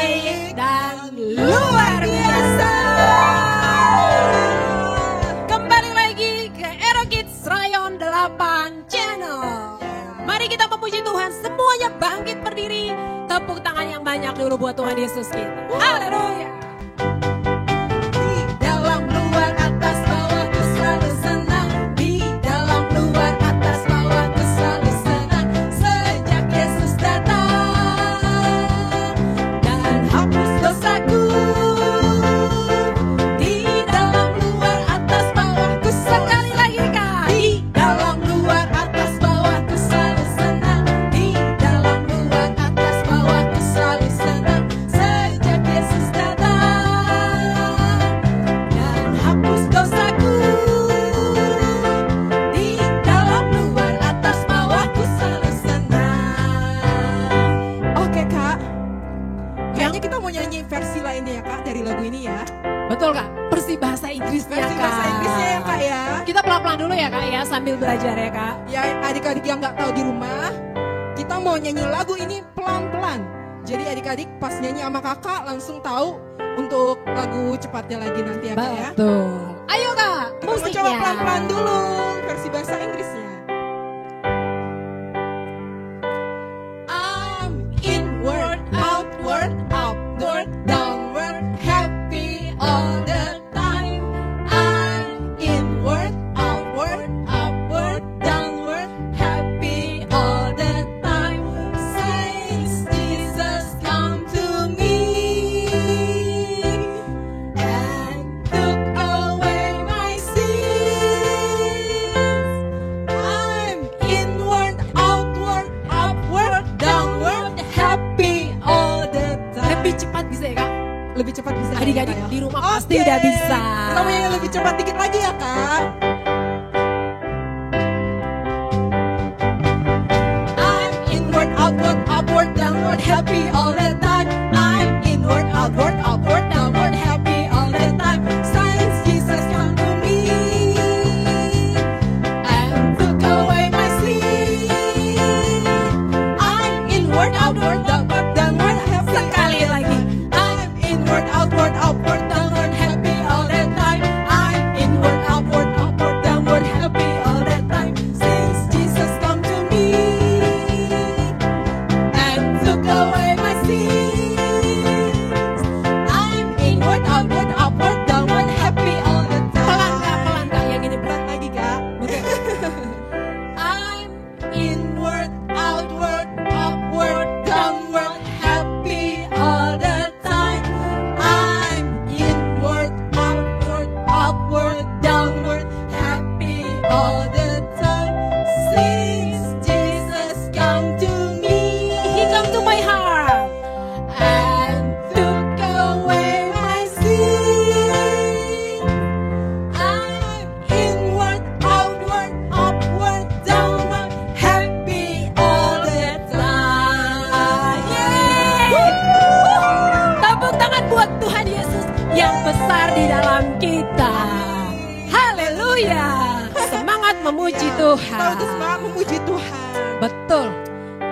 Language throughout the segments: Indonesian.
baik dan luar biasa. Kembali lagi ke Ero Kids Rayon 8 Channel. Mari kita memuji Tuhan, semuanya bangkit berdiri. Tepuk tangan yang banyak dulu buat Tuhan Yesus kita. Haleluya. Betul Kak, versi bahasa Inggrisnya Kak. Bahasa Inggrisnya ya Kak ya. Kita pelan-pelan dulu ya Kak ya, sambil belajar ya Kak. Ya adik-adik yang gak tahu di rumah, kita mau nyanyi lagu ini pelan-pelan. Jadi adik-adik pas nyanyi sama kakak langsung tahu untuk lagu cepatnya lagi nanti ya Kak ya. Betul. Ayo Kak, musiknya. Kita coba pelan-pelan dulu versi bahasa Inggrisnya. I'm inward, outward, upward, downward, happy all the time. I'm inward, outward, upward, downward, happy all the time. Since Jesus come to me and took away my sins. I'm inward, outward, upward, downward, happy all the time. Lebih cepat bisa ya Kak? Lebih cepat bisa. Adik-adik di rumah pasti udah bisa. Kita mau yang lebih cepat dikit lagi ya Kak. I'm inward, outward, upward, downward, happy all the time. I'm inward, outward, upward, downward, happy all the time. Since Jesus come to me and took away my sin. I'm inward, outward, upward, downward, happy. Sekali lagi. I'm inward, outward, upward, downward, happy all the time. I'm inward, outward, upward, downward, happy all the time. Since Jesus come to me and took away my sins. I'm inward, outward, upward, downward, happy all the time. Pelan Kak, yang ini Berat lagi Kak. I'm inward, outward, upward, downward, happy all the time. I'm inward, outward, upward, downward, happy all the time. Since Jesus come to me, He come to my heart. and took away my sin. I'm inward, outward, upward, downward, happy all the time. Tepuk tangan buat Tuhan Yesus yang besar di dalam kita. Haleluya. Semangat memuji Kita Tuhan. udah semangat memuji Tuhan. Betul.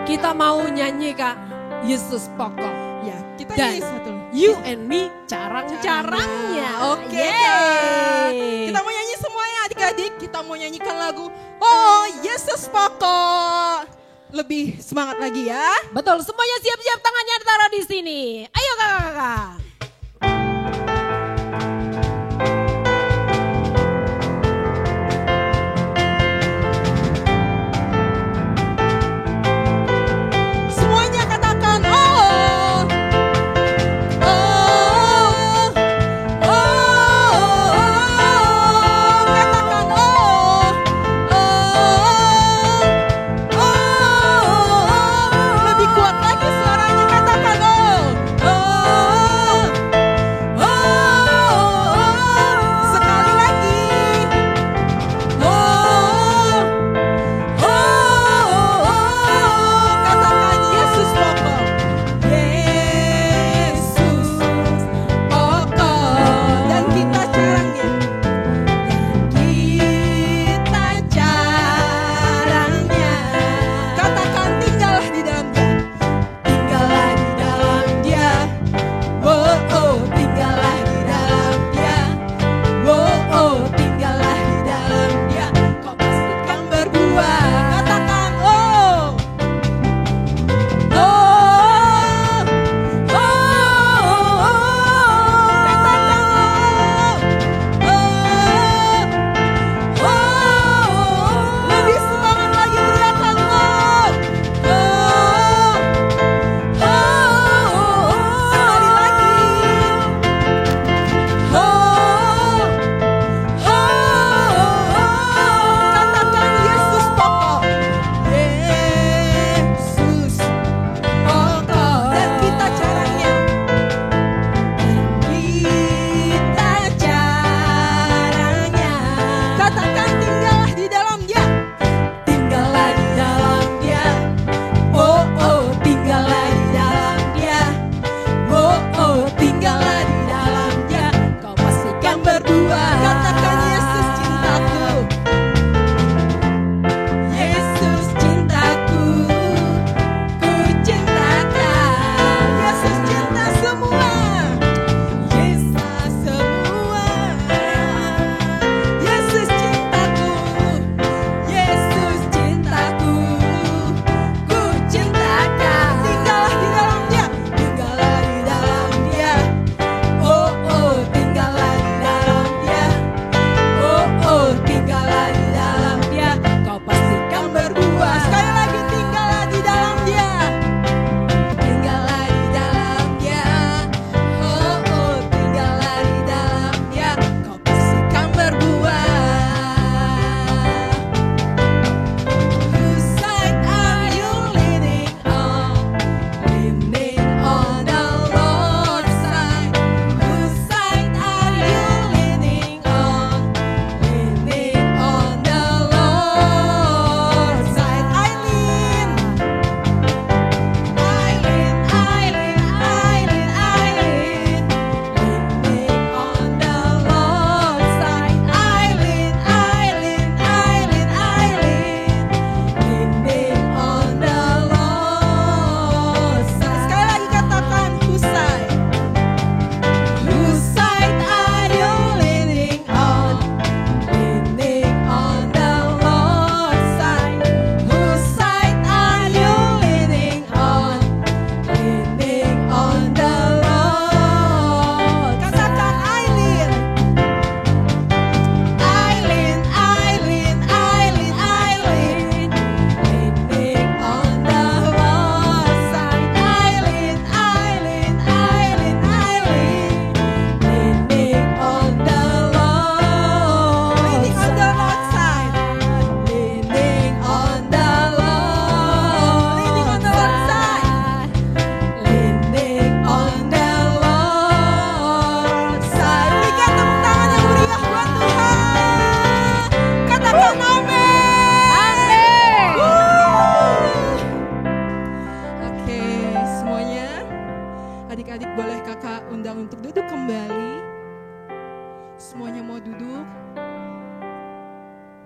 Kita mau nyanyi Kak, Yesus pokok. Ya, kita Dan nyanyi satu. You and me carang-carangnya. Oke, Yeay. Kak. Kita mau nyanyi semuanya adik-adik. Kita mau nyanyikan lagu Oh Yesus pokok. Lebih semangat lagi ya. Betul, semuanya siap-siap, tangannya ditaruh di sini. Ayo kakak-kakak. Semuanya katakan oh. Oh. Oh. Katakan oh. Oh. Lebih kuat lagi suaranya, katakan oh. Oh. Adik-adik boleh kakak undang untuk duduk kembali. Semuanya mau duduk.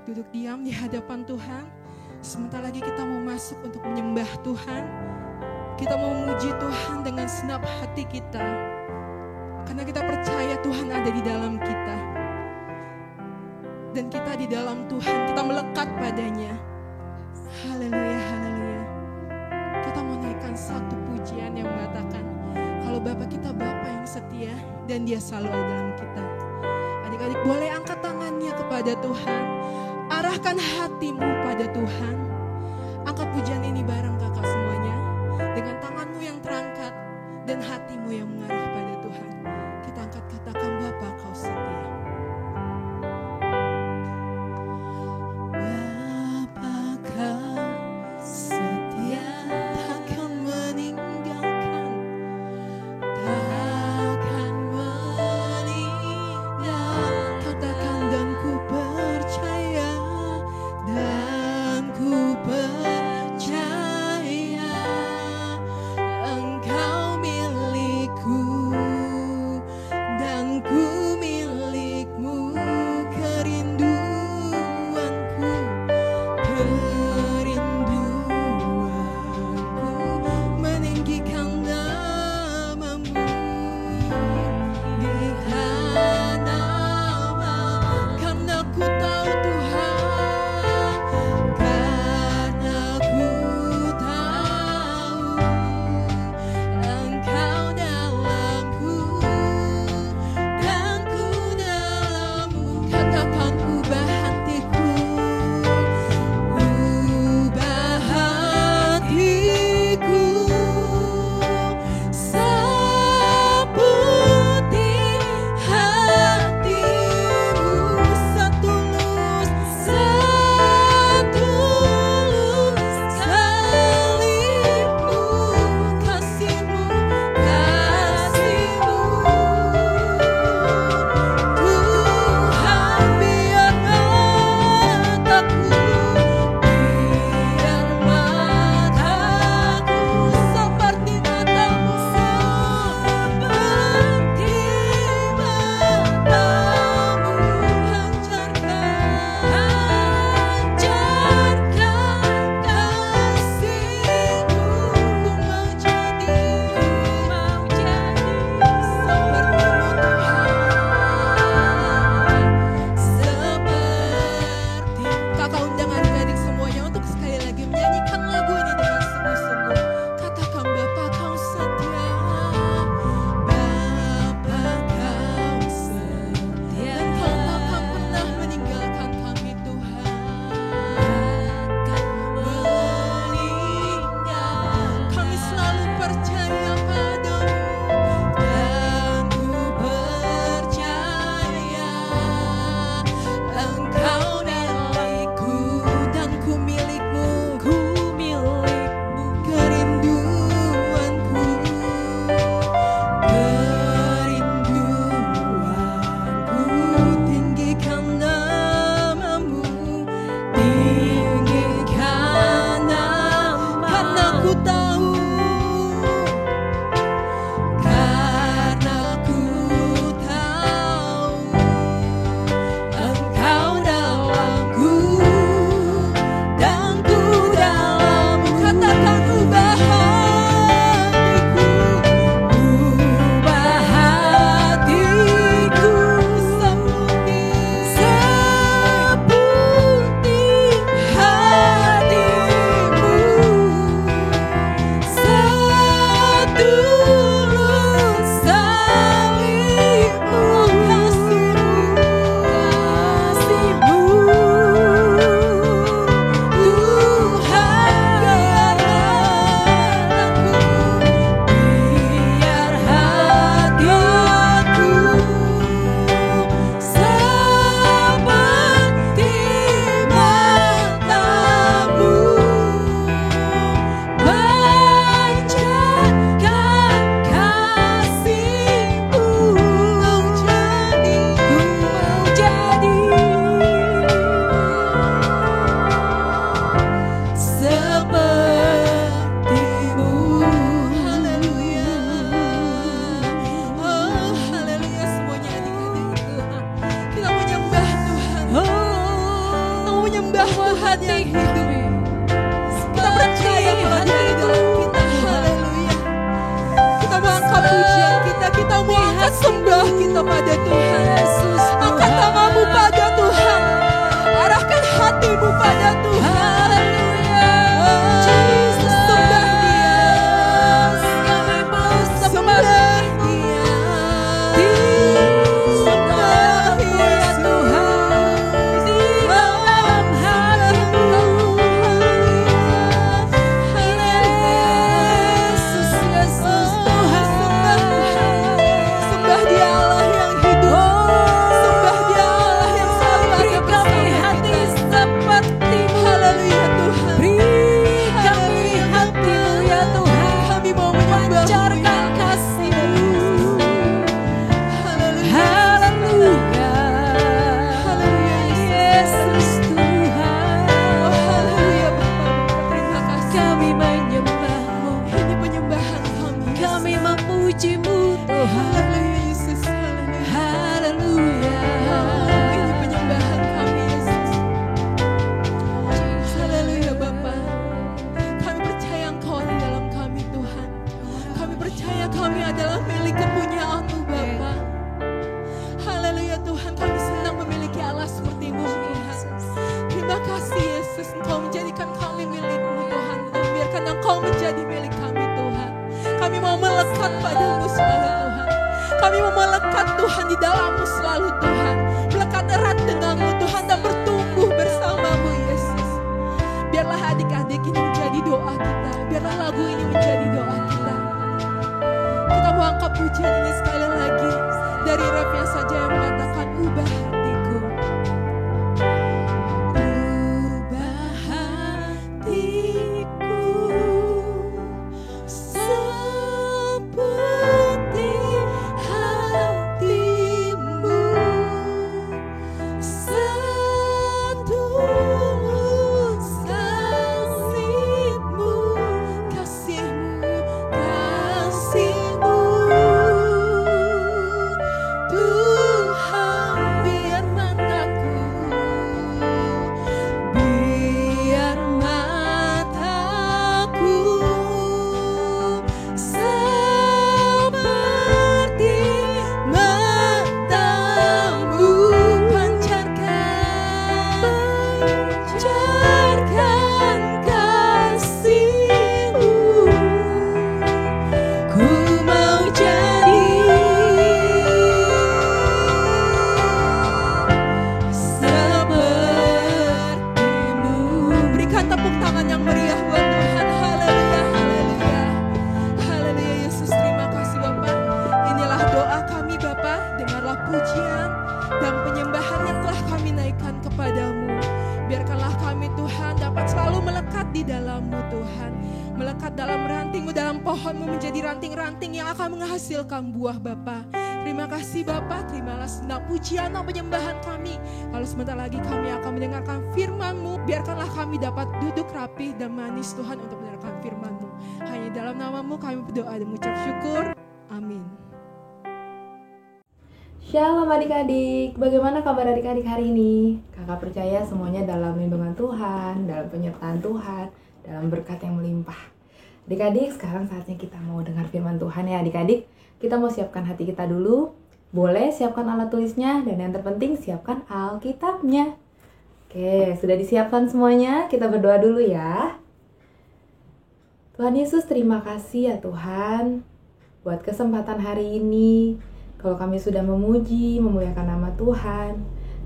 Duduk diam di hadapan Tuhan. Sebentar lagi kita mau masuk untuk menyembah Tuhan. Kita mau memuji Tuhan dengan segenap hati kita. Karena kita percaya Tuhan ada di dalam kita. Dan kita di dalam Tuhan, kita melekat padanya. Haleluya, haleluya. Kita mau naikkan satu pujian yang mengatakan, kalau Bapa kita Bapa yang setia dan Dia selalu ada dalam kita. Adik-adik boleh angkat tangannya kepada Tuhan. Arahkan hatimu pada Tuhan. Angkat pujian ini bareng kakak semuanya. Dengan tanganmu yang terangkat dan hatimu yang mengarah pada Tuhan. Kita angkat katakan Bapa kau setia. Bapa kau setia, takkan meninggalkan, takkan meninggal. Katakan dan ku percaya, dan ku percaya Engkau milikku. melekat Tuhan di dalam-Mu selalu Tuhan. Melekat erat denganmu Tuhan dan bertumbuh bersama-Mu Yesus. Biarlah adik-adik ini menjadi doa kita. Biarlah lagu ini menjadi doa kita. Kita mau angkat pujian ini sekali lagi. Dari rapnya saja yang mengatakan ubah hatiku. Ubah hatiku seperti hatimu, setulus kasih-Mu, kasih-Mu, kasih-Mu. Tuhan, biar mataku, biar mataku seperti matamu, pancarkan kasih-Mu. Ku mau jadi seperti-Mu. Berikan tepuk tangan yang meriah buat Tuhan. Haleluya, haleluya. Haleluya Yesus, terima kasih Bapak. Inilah doa kami Bapak. Dengarlah pujian dan penyembahan yang telah kami naikkan kepadamu. Biarkanlah kami Tuhan dapat selalu melekat di dalam-Mu Tuhan. Melekat dalam ranting-Mu, dalam pohon-Mu menjadi ranting-ranting yang akan menghasilkan buah Bapa. Terima kasih Bapa, terimalah segenap pujian dan penyembahan kami. Kalau sebentar lagi kami akan mendengarkan firman-Mu, biarkanlah kami dapat duduk rapih dan manis Tuhan untuk mendengarkan firman-Mu. Hanya dalam nama-Mu kami berdoa dan mengucap syukur. Amin. Shalom adik-adik, bagaimana kabar adik-adik hari ini? Kakak percaya semuanya dalam lindungan Tuhan, dalam penyertaan Tuhan, dalam berkat yang melimpah. Adik-adik, sekarang saatnya kita mau dengar firman Tuhan ya adik-adik. Kita mau siapkan hati kita dulu. Boleh siapkan alat tulisnya, dan yang terpenting siapkan Alkitabnya. Oke, sudah disiapkan semuanya? Kita berdoa dulu ya. Tuhan Yesus, terima kasih ya Tuhan buat kesempatan hari ini. Kalau kami sudah memuji, memuliakan nama Tuhan,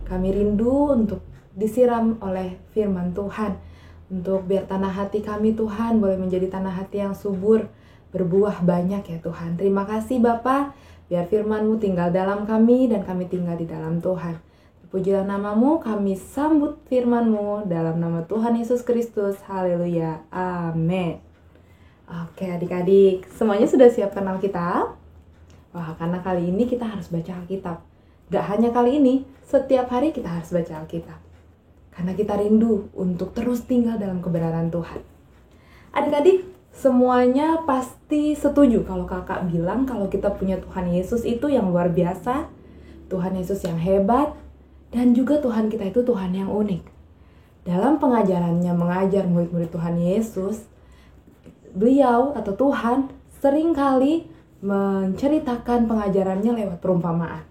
kami rindu untuk disiram oleh firman Tuhan. Untuk biar tanah hati kami Tuhan boleh menjadi tanah hati yang subur, berbuah banyak ya Tuhan. Terima kasih Bapa, biar firman-Mu tinggal dalam kami dan kami tinggal di dalam Tuhan. Pujilah nama-Mu, kami sambut firman-Mu dalam nama Tuhan Yesus Kristus. Haleluya, amin. Oke adik-adik, semuanya sudah siapkan Alkitab? Wah, karena kali ini kita harus baca Alkitab. Gak hanya kali ini, setiap hari kita harus baca Alkitab. Karena kita rindu untuk terus tinggal dalam kebenaran Tuhan. Adik-adik, semuanya pasti setuju kalau kakak bilang kalau kita punya Tuhan Yesus itu yang luar biasa, Tuhan Yesus yang hebat, dan juga Tuhan kita itu Tuhan yang unik. Dalam pengajarannya mengajar murid-murid Tuhan Yesus, beliau atau Tuhan seringkali menceritakan pengajarannya lewat perumpamaan.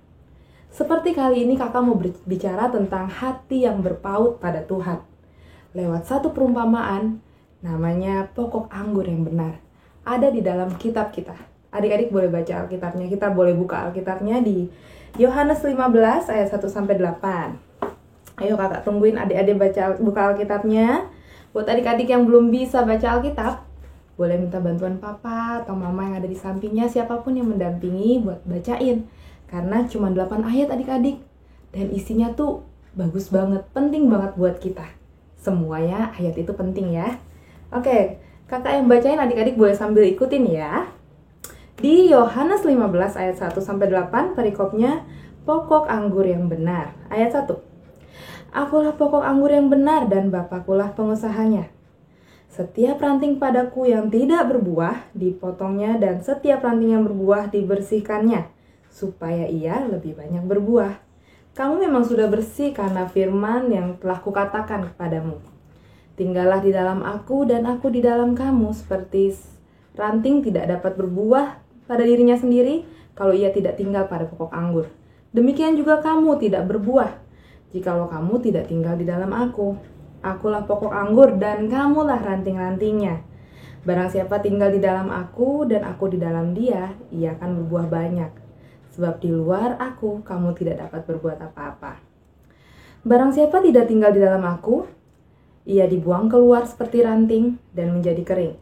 Seperti kali ini kakak mau berbicara tentang hati yang berpaut pada Tuhan. Lewat satu perumpamaan, namanya pokok anggur yang benar. Ada di dalam kitab kita. Adik-adik boleh baca Alkitabnya, kita boleh buka Alkitabnya di Yohanes 15 ayat 1-8. Ayo kakak tungguin adik-adik buka Alkitabnya. Buat adik-adik yang belum bisa baca Alkitab, boleh minta bantuan papa atau mama yang ada di sampingnya, siapapun yang mendampingi buat bacain. Karena cuma 8 ayat adik-adik. Dan isinya tuh bagus banget, penting banget buat kita. Semuanya ayat itu penting ya. Oke, kakak yang bacain, adik-adik boleh sambil ikutin ya. Di Yohanes 15 ayat 1-8 perikopnya pokok anggur yang benar. Ayat 1. Akulah pokok anggur yang benar dan Bapakulah pengusahanya. Setiap ranting padaku yang tidak berbuah dipotongnya dan setiap ranting yang berbuah dibersihkannya, supaya ia lebih banyak berbuah. Kamu memang sudah bersih karena firman yang telah kukatakan kepadamu. Tinggallah di dalam aku dan aku di dalam kamu, seperti ranting tidak dapat berbuah pada dirinya sendiri kalau ia tidak tinggal pada pokok anggur. Demikian juga kamu tidak berbuah jikalau kamu tidak tinggal di dalam aku. Akulah pokok anggur dan kamulah ranting-rantingnya. Barang siapa tinggal di dalam aku dan aku di dalam dia, ia akan berbuah banyak. sebab di luar aku kamu tidak dapat berbuat apa-apa. Barang siapa tidak tinggal di dalam aku, ia dibuang keluar seperti ranting dan menjadi kering.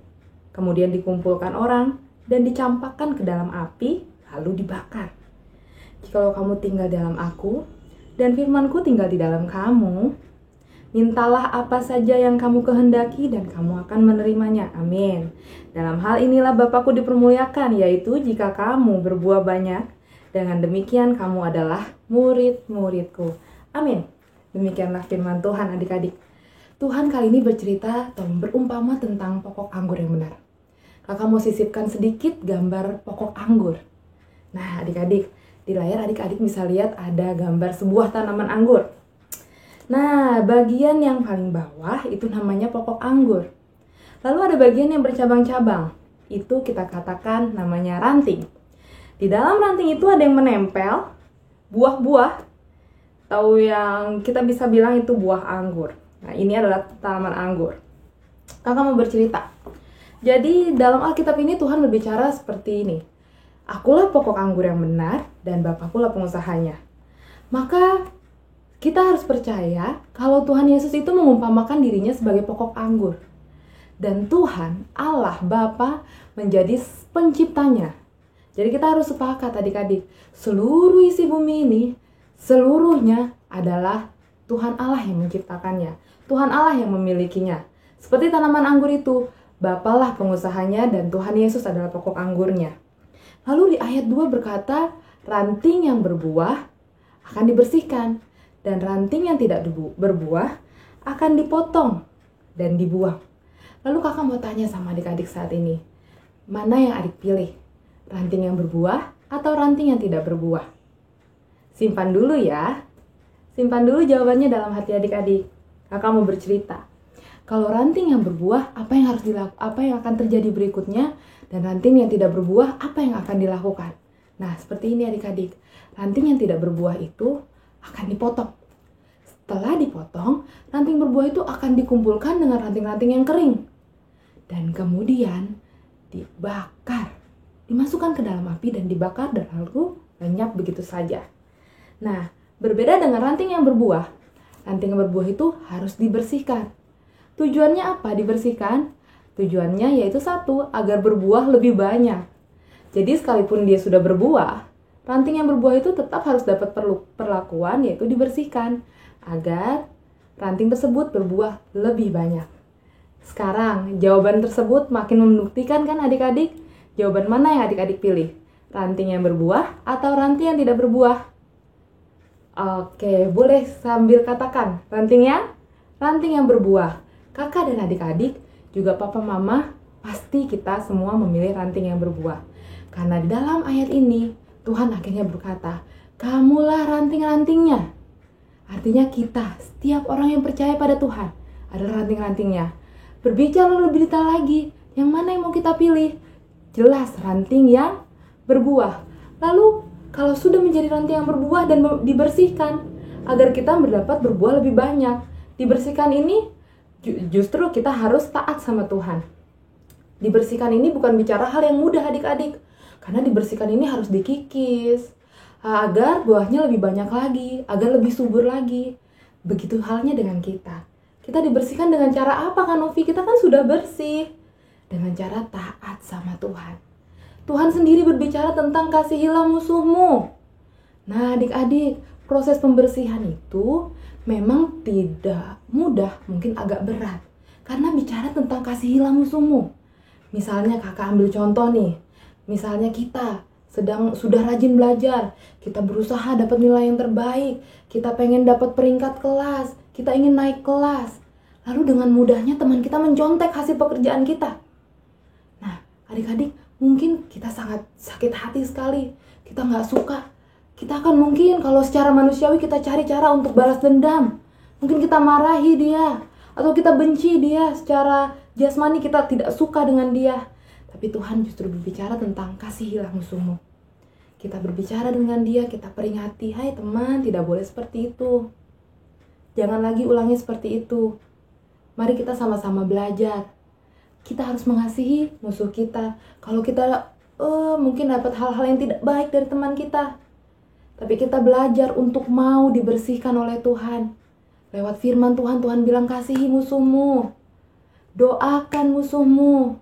Kemudian dikumpulkan orang dan dicampakkan ke dalam api, lalu dibakar. Jikalau kamu tinggal dalam aku, dan firmanku tinggal di dalam kamu, mintalah apa saja yang kamu kehendaki dan kamu akan menerimanya. Amin. Dalam hal inilah Bapakku dipermuliakan, yaitu jika kamu berbuah banyak, dengan demikian kamu adalah murid-muridku. Amin. Demikianlah firman Tuhan adik-adik. Tuhan kali ini bercerita atau berumpama tentang pokok anggur yang benar. Kakak mau sisipkan sedikit gambar pokok anggur. Nah adik-adik, di layar adik-adik bisa lihat ada gambar sebuah tanaman anggur. Nah, bagian yang paling bawah itu namanya pokok anggur. Lalu ada bagian yang bercabang-cabang. Itu kita katakan namanya ranting. Di dalam ranting itu ada yang menempel buah-buah, atau yang kita bisa bilang itu buah anggur. Nah, ini adalah tanaman anggur. Kakak mau bercerita. Jadi, dalam Alkitab ini Tuhan berbicara seperti ini. Akulah pokok anggur yang benar dan Bapakku lah pengusahanya. Maka kita harus percaya kalau Tuhan Yesus itu mengumpamakan dirinya sebagai pokok anggur. Dan Tuhan, Allah, Bapa menjadi penciptanya. Jadi kita harus sepakat adik-adik, seluruh isi bumi ini, seluruhnya adalah Tuhan Allah yang menciptakannya. Tuhan Allah yang memilikinya. Seperti tanaman anggur itu, Bapa lah pengusahanya dan Tuhan Yesus adalah pokok anggurnya. Lalu di ayat 2 berkata, ranting yang berbuah akan dibersihkan. Dan ranting yang tidak berbuah akan dipotong dan dibuang. Lalu kakak mau tanya sama adik-adik saat ini, mana yang adik pilih? Ranting yang berbuah atau ranting yang tidak berbuah? Simpan dulu ya. Simpan dulu jawabannya dalam hati adik-adik. Kakak mau bercerita. Kalau ranting yang berbuah, apa yang akan terjadi berikutnya? Dan ranting yang tidak berbuah, apa yang akan dilakukan? Nah, seperti ini adik-adik. Ranting yang tidak berbuah itu akan dipotong. Setelah dipotong, ranting berbuah itu akan dikumpulkan dengan ranting-ranting yang kering. Dan kemudian dibakar. Dimasukkan ke dalam api dan dibakar dan lalu lenyap begitu saja. Nah, berbeda dengan ranting yang berbuah. Ranting yang berbuah itu harus dibersihkan. Tujuannya apa dibersihkan? Tujuannya yaitu satu, agar berbuah lebih banyak. Jadi sekalipun dia sudah berbuah, ranting yang berbuah itu tetap harus dapat perlakuan yaitu dibersihkan agar ranting tersebut berbuah lebih banyak. Sekarang jawaban tersebut makin membuktikan kan adik-adik? Jawaban mana yang adik-adik pilih? Ranting yang berbuah atau ranting yang tidak berbuah? Oke, boleh sambil katakan ranting yang berbuah. Kakak dan adik-adik, juga papa mama, pasti kita semua memilih ranting yang berbuah. Karena di dalam ayat ini Tuhan akhirnya berkata, kamulah ranting-rantingnya. Artinya kita, setiap orang yang percaya pada Tuhan adalah ranting-rantingnya. Berbicara lebih detail lagi, yang mana yang mau kita pilih? Jelas ranting yang berbuah. Lalu kalau sudah menjadi ranting yang berbuah dan dibersihkan agar kita mendapat berbuah lebih banyak, dibersihkan ini justru kita harus taat sama Tuhan. Dibersihkan ini bukan bicara hal yang mudah adik-adik, karena dibersihkan ini harus dikikis agar buahnya lebih banyak lagi, agar lebih subur lagi. Begitu halnya dengan kita. Kita dibersihkan dengan cara apa kan Novi? Kita kan sudah bersih. Dengan cara taat sama Tuhan. Tuhan sendiri berbicara tentang kasihilah musuhmu. Nah adik-adik, proses pembersihan itu memang tidak mudah, mungkin agak berat. Karena bicara tentang kasihilah musuhmu. Misalnya kakak ambil contoh nih. Misalnya kita sudah rajin belajar, kita berusaha dapat nilai yang terbaik, kita pengen dapat peringkat kelas, kita ingin naik kelas. Lalu dengan mudahnya teman kita mencontek hasil pekerjaan kita. Nah, adik-adik, mungkin kita sangat sakit hati sekali. Kita nggak suka. Kita akan mungkin kalau secara manusiawi kita cari cara untuk balas dendam. Mungkin kita marahi dia, atau kita benci dia secara jasmani, kita tidak suka dengan dia. Tapi Tuhan justru berbicara tentang kasihilah musuhmu. Kita berbicara dengan dia, kita peringati, hai teman, tidak boleh seperti itu. Jangan lagi ulangi seperti itu. Mari kita sama-sama belajar. Kita harus mengasihi musuh kita. Kalau kita mungkin dapat hal-hal yang tidak baik dari teman kita, Tapi kita belajar untuk mau dibersihkan oleh Tuhan. Lewat firman Tuhan, Tuhan bilang kasihi musuhmu. Doakan musuhmu.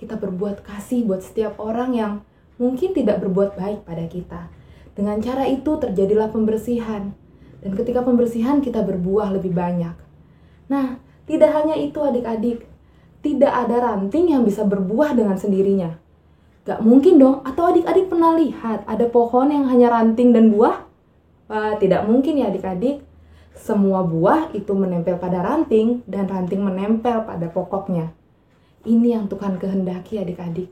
Kita berbuat kasih buat setiap orang yang mungkin tidak berbuat baik pada kita. Dengan cara itu terjadilah pembersihan. Dan ketika pembersihan kita berbuah lebih banyak. Nah, tidak hanya itu adik-adik. Tidak ada ranting yang bisa berbuah dengan sendirinya. Gak mungkin dong, atau adik-adik pernah lihat ada pohon yang hanya ranting dan buah? Wah, tidak mungkin ya adik-adik. Semua buah itu menempel pada ranting dan ranting menempel pada pokoknya. Ini yang Tuhan kehendaki adik-adik.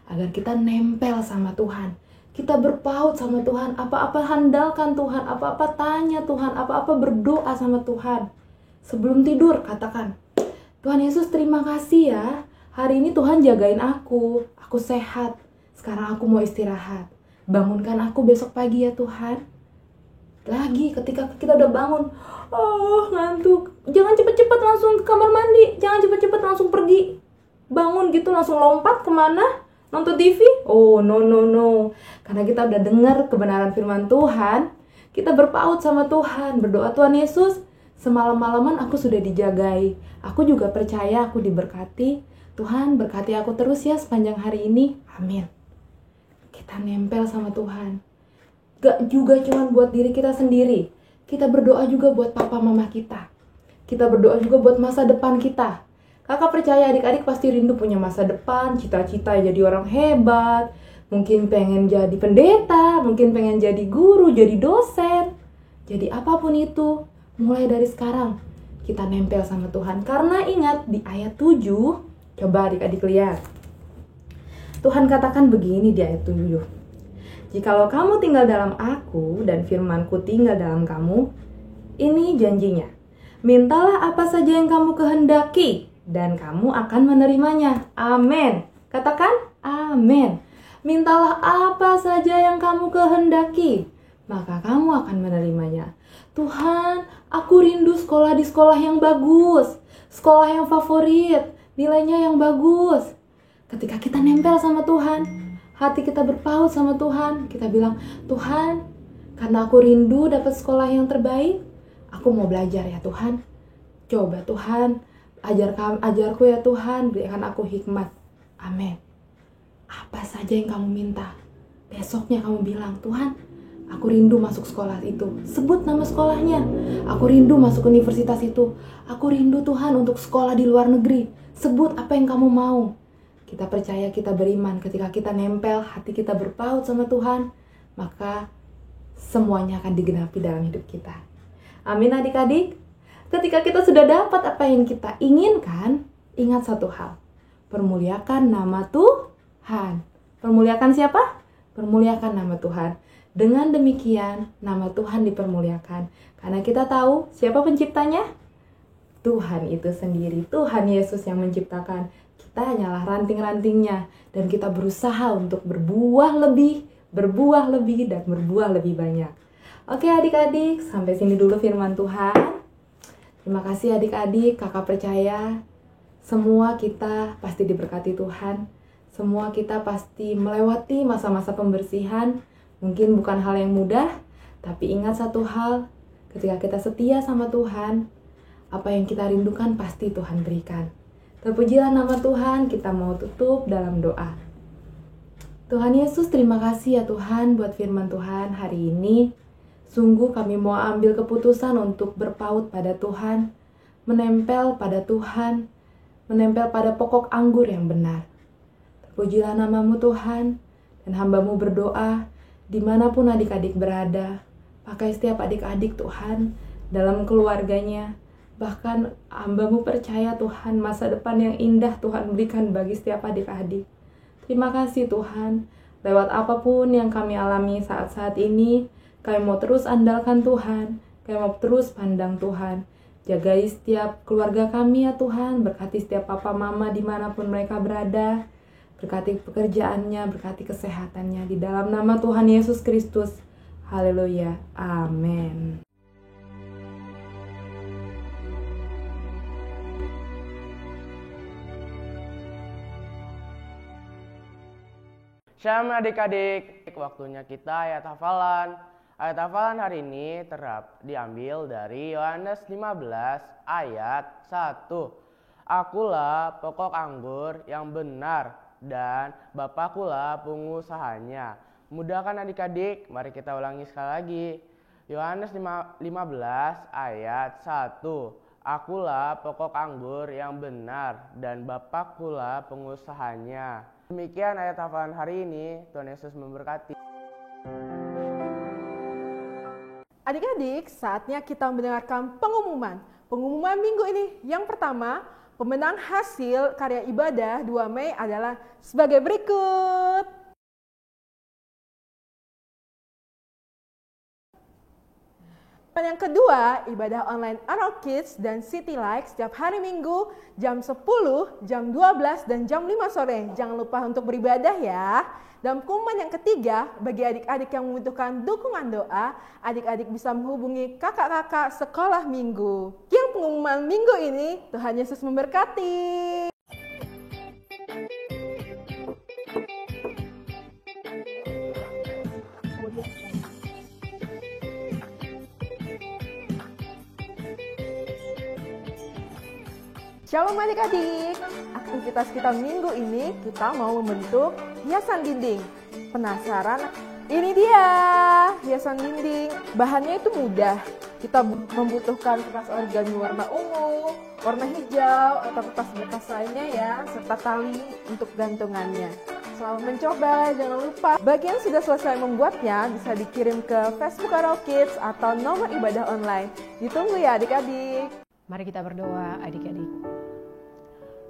Agar kita nempel sama Tuhan. Kita berpaut sama Tuhan. Apa-apa handalkan Tuhan. Apa-apa tanya Tuhan. Apa-apa berdoa sama Tuhan. Sebelum tidur katakan, Tuhan Yesus terima kasih ya. Hari ini Tuhan jagain aku sehat. Sekarang aku mau istirahat. Bangunkan aku besok pagi ya Tuhan. Lagi ketika kita udah bangun, ngantuk. Jangan cepet-cepet langsung ke kamar mandi. Jangan cepet-cepet langsung pergi. Bangun gitu langsung lompat kemana? Nonton TV? Oh no. Karena kita udah dengar kebenaran firman Tuhan. Kita berpaut sama Tuhan. Berdoa, Tuhan Yesus, semalam-malaman aku sudah dijagai. Aku juga percaya aku diberkati. Tuhan berkati aku terus ya sepanjang hari ini. Amin. Kita nempel sama Tuhan. Gak juga cuma buat diri kita sendiri. Kita berdoa juga buat papa mama kita. Kita berdoa juga buat masa depan kita. Kakak percaya adik-adik pasti rindu punya masa depan. Cita-cita jadi orang hebat. Mungkin pengen jadi pendeta. Mungkin pengen jadi guru, jadi dosen. Jadi apapun itu. Mulai dari sekarang kita nempel sama Tuhan. Karena ingat di ayat 7. Coba adik-adik lihat. Tuhan katakan begini di ayat 7. Jikalau kamu tinggal dalam aku dan firmanku tinggal dalam kamu, ini janjinya. Mintalah apa saja yang kamu kehendaki dan kamu akan menerimanya. Amin. Katakan amin. Mintalah apa saja yang kamu kehendaki, maka kamu akan menerimanya. Tuhan, aku rindu sekolah di sekolah yang bagus, sekolah yang favorit, nilainya yang bagus. Ketika kita nempel sama Tuhan, hati kita berpaut sama Tuhan, kita bilang, Tuhan, karena aku rindu dapat sekolah yang terbaik, aku mau belajar ya Tuhan. Coba Tuhan, ajarku ya Tuhan, berikan aku hikmat. Amin. Apa saja yang kamu minta, besoknya kamu bilang, Tuhan, aku rindu masuk sekolah itu. Sebut nama sekolahnya. Aku rindu masuk universitas itu. Aku rindu Tuhan untuk sekolah di luar negeri. Sebut apa yang kamu mau. Kita percaya, kita beriman. Ketika kita nempel, hati kita berpaut sama Tuhan, maka semuanya akan digenapi dalam hidup kita. Amin adik-adik. Ketika kita sudah dapat apa yang kita inginkan, ingat satu hal. Permuliakan nama Tuhan. Permuliakan siapa? Permuliakan nama Tuhan. Dengan demikian, nama Tuhan dipermuliakan. Karena kita tahu siapa penciptanya? Tuhan itu sendiri. Tuhan Yesus yang menciptakan. Kita hanyalah ranting-rantingnya. Dan kita berusaha untuk berbuah lebih, dan berbuah lebih banyak. Oke adik-adik, sampai sini dulu firman Tuhan. Terima kasih adik-adik, kakak percaya semua kita pasti diberkati Tuhan. Semua kita pasti melewati masa-masa pembersihan. Mungkin bukan hal yang mudah, tapi ingat satu hal, ketika kita setia sama Tuhan, apa yang kita rindukan pasti Tuhan berikan. Terpujilah nama Tuhan, kita mau tutup dalam doa. Tuhan Yesus, terima kasih ya Tuhan buat firman Tuhan hari ini. Sungguh kami mau ambil keputusan untuk berpaut pada Tuhan, menempel pada Tuhan, menempel pada pokok anggur yang benar. Terpujilah namamu Tuhan, dan hamba-Mu berdoa, dimanapun adik-adik berada, pakai setiap adik-adik Tuhan, dalam keluarganya, bahkan hamba-Mu percaya Tuhan, masa depan yang indah Tuhan berikan bagi setiap adik-adik. Terima kasih Tuhan, lewat apapun yang kami alami saat-saat ini, kami mau terus andalkan Tuhan, kami mau terus pandang Tuhan. Jagai setiap keluarga kami ya Tuhan, berkati setiap papa mama dimanapun mereka berada, berkati pekerjaannya, berkati kesehatannya, di dalam nama Tuhan Yesus Kristus. Haleluya, amin. Shalom adik-adik, waktunya kita ayat hafalan. Ayat hafalan hari ini diambil dari Yohanes 15 ayat 1. Akulah pokok anggur yang benar dan Bapakulah pengusahanya. Mudahkan adik-adik, mari kita ulangi sekali lagi. Yohanes 15 ayat 1. Akulah pokok anggur yang benar dan Bapakulah pengusahanya. Demikian ayat hafalan hari ini. Tuhan Yesus memberkati. Adik-adik, saatnya kita mendengarkan pengumuman. Pengumuman minggu ini yang pertama, pemenang hasil karya ibadah 2 Mei adalah sebagai berikut. Yang kedua, ibadah online Arrow Kids dan City Like setiap hari Minggu jam 10, jam 12, dan jam 5 sore. Jangan lupa untuk beribadah ya. Dan pengumuman yang ketiga, bagi adik-adik yang membutuhkan dukungan doa, adik-adik bisa menghubungi kakak-kakak sekolah minggu. Yang pengumuman minggu ini, Tuhan Yesus memberkati. Shalom adik-adik, aktivitas kita minggu ini kita mau membentuk hiasan dinding. Penasaran? Ini dia hiasan dinding. Bahannya itu mudah. Kita membutuhkan kertas origami warna ungu, warna hijau, atau kertas bekas lainnya ya, serta tali untuk gantungannya. Selamat mencoba, jangan lupa. Bagi yang sudah selesai membuatnya, bisa dikirim ke Facebook Arrow Kids atau nomor ibadah online. Ditunggu ya adik-adik. Mari kita berdoa adik-adik.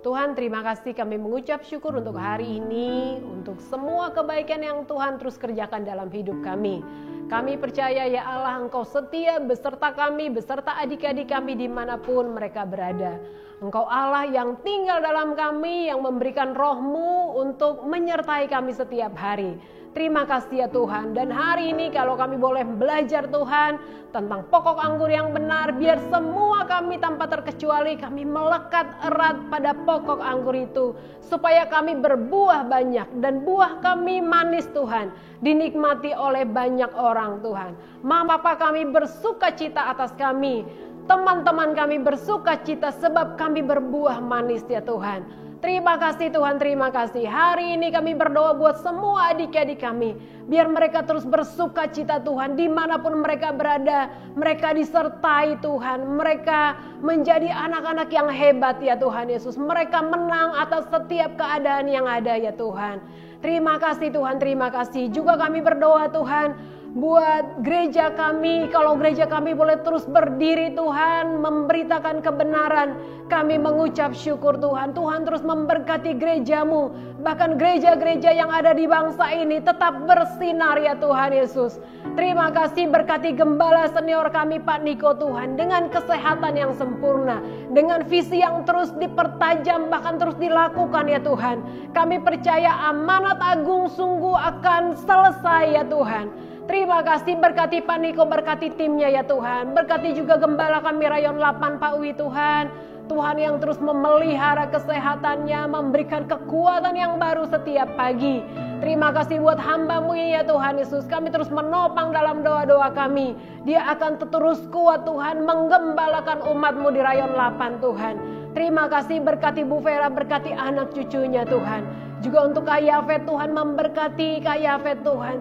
Tuhan, terima kasih, kami mengucap syukur untuk hari ini, untuk semua kebaikan yang Tuhan terus kerjakan dalam hidup kami. Kami percaya ya Allah, Engkau setia beserta kami, beserta adik-adik kami dimanapun mereka berada. Engkau Allah yang tinggal dalam kami, yang memberikan roh-Mu untuk menyertai kami setiap hari. Terima kasih ya Tuhan. Dan hari ini kalau kami boleh belajar Tuhan tentang pokok anggur yang benar, biar semua kami tanpa terkecuali kami melekat erat pada pokok anggur itu, supaya kami berbuah banyak dan buah kami manis Tuhan, dinikmati oleh banyak orang Tuhan. Mama Papa kami bersuka cita atas kami, teman-teman kami bersuka cita sebab kami berbuah manis ya Tuhan. Terima kasih Tuhan, terima kasih. Hari ini kami berdoa buat semua adik-adik kami. Biar mereka terus bersuka cita Tuhan, dimanapun mereka berada. Mereka disertai Tuhan. Mereka menjadi anak-anak yang hebat ya Tuhan Yesus. Mereka menang atas setiap keadaan yang ada ya Tuhan. Terima kasih Tuhan, terima kasih. Juga kami berdoa Tuhan, buat gereja kami, kalau gereja kami boleh terus berdiri Tuhan, memberitakan kebenaran. Kami mengucap syukur Tuhan. Tuhan terus memberkati gerejamu. Bahkan gereja-gereja yang ada di bangsa ini tetap bersinar ya Tuhan Yesus. Terima kasih, berkati gembala senior kami Pak Niko Tuhan, dengan kesehatan yang sempurna, dengan visi yang terus dipertajam, bahkan terus dilakukan ya Tuhan. Kami percaya amanat agung sungguh akan selesai ya Tuhan. Terima kasih, berkati Pak Niko, berkati timnya ya Tuhan. Berkati juga gembala kami Rayon 8 Pak Wi Tuhan. Tuhan yang terus memelihara kesehatannya, memberikan kekuatan yang baru setiap pagi. Terima kasih buat hamba-Mu ya Tuhan Yesus. Kami terus menopang dalam doa-doa kami. Dia akan terus kuat Tuhan, menggembalakan umat-Mu di Rayon 8 Tuhan. Terima kasih, berkati Bu Vera, berkati anak cucunya Tuhan. Juga untuk Kak Yafet Tuhan, memberkati Kak Yafet Tuhan.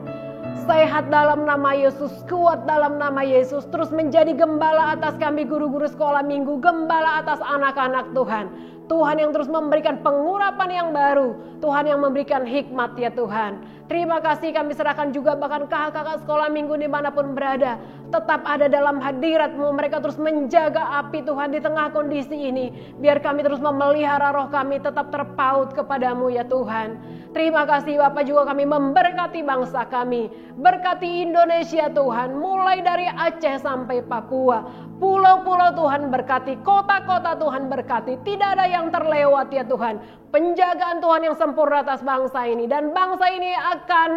Sehat dalam nama Yesus, kuat dalam nama Yesus, terus menjadi gembala atas kami guru-guru sekolah minggu, gembala atas anak-anak Tuhan. Tuhan yang terus memberikan pengurapan yang baru, Tuhan yang memberikan hikmat ya Tuhan. Terima kasih, kami serahkan juga bahkan kakak-kakak sekolah minggu dimanapun berada, tetap ada dalam hadirat-Mu. Mereka terus menjaga api Tuhan di tengah kondisi ini, biar kami terus memelihara roh kami tetap terpaut kepadamu ya Tuhan. Terima kasih Bapak, juga kami memberkati bangsa kami, berkati Indonesia Tuhan, mulai dari Aceh sampai Papua, pulau-pulau Tuhan berkati, kota-kota Tuhan berkati, tidak ada yang terlewat ya Tuhan. penjagaan Tuhan yang sempurna atas bangsa ini. Dan bangsa ini akan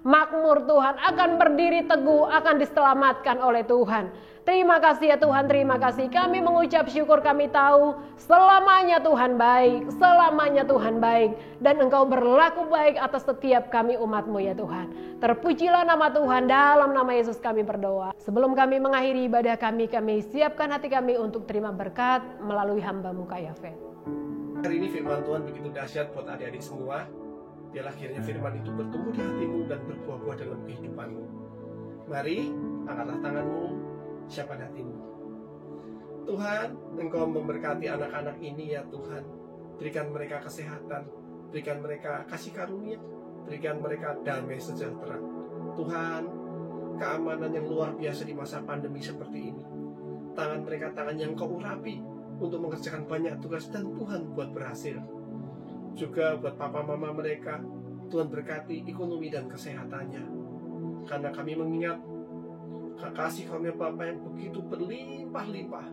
makmur Tuhan, akan berdiri teguh, akan diselamatkan oleh Tuhan. Terima kasih ya Tuhan, terima kasih. Kami mengucap syukur, kami tahu selamanya Tuhan baik, selamanya Tuhan baik. Dan Engkau berlaku baik atas setiap kami umat-Mu ya Tuhan. Terpujilah nama Tuhan, dalam nama Yesus kami berdoa. Sebelum kami mengakhiri ibadah kami siapkan hati kami untuk terima berkat melalui hamba-Mu Kak Yafet. Hari ini firman Tuhan begitu dahsyat buat adik-adik semua. Biarlah akhirnya firman itu bertumbuh di hatimu dan berbuah-buah dalam kehidupanmu. Mari, angkatlah tanganmu, siapkan hatimu. Tuhan, Engkau memberkati anak-anak ini ya Tuhan. Berikan mereka kesehatan, berikan mereka kasih karunia, berikan mereka damai sejahtera. Tuhan, keamanan yang luar biasa di masa pandemi seperti ini. Tangan mereka tangan yang Kau urapi untuk mengerjakan banyak tugas dan Tuhan buat berhasil. Juga buat papa mama mereka, Tuhan berkati ekonomi dan kesehatannya. Karena kami mengingat kasih karunia Bapa yang begitu berlimpah-limpah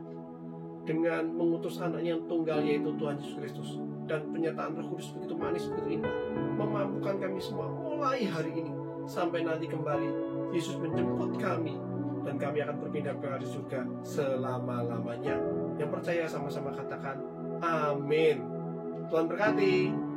dengan mengutus anaknya yang tunggal yaitu Tuhan Yesus Kristus, dan penyertaan Roh Kudus begitu manis, begitu indah, memampukan kami semua mulai hari ini sampai nanti kembali Yesus menjemput kami dan kami akan berpindah ke hari surga selama-lamanya. Yang percaya sama-sama katakan amin. Tuhan berkati.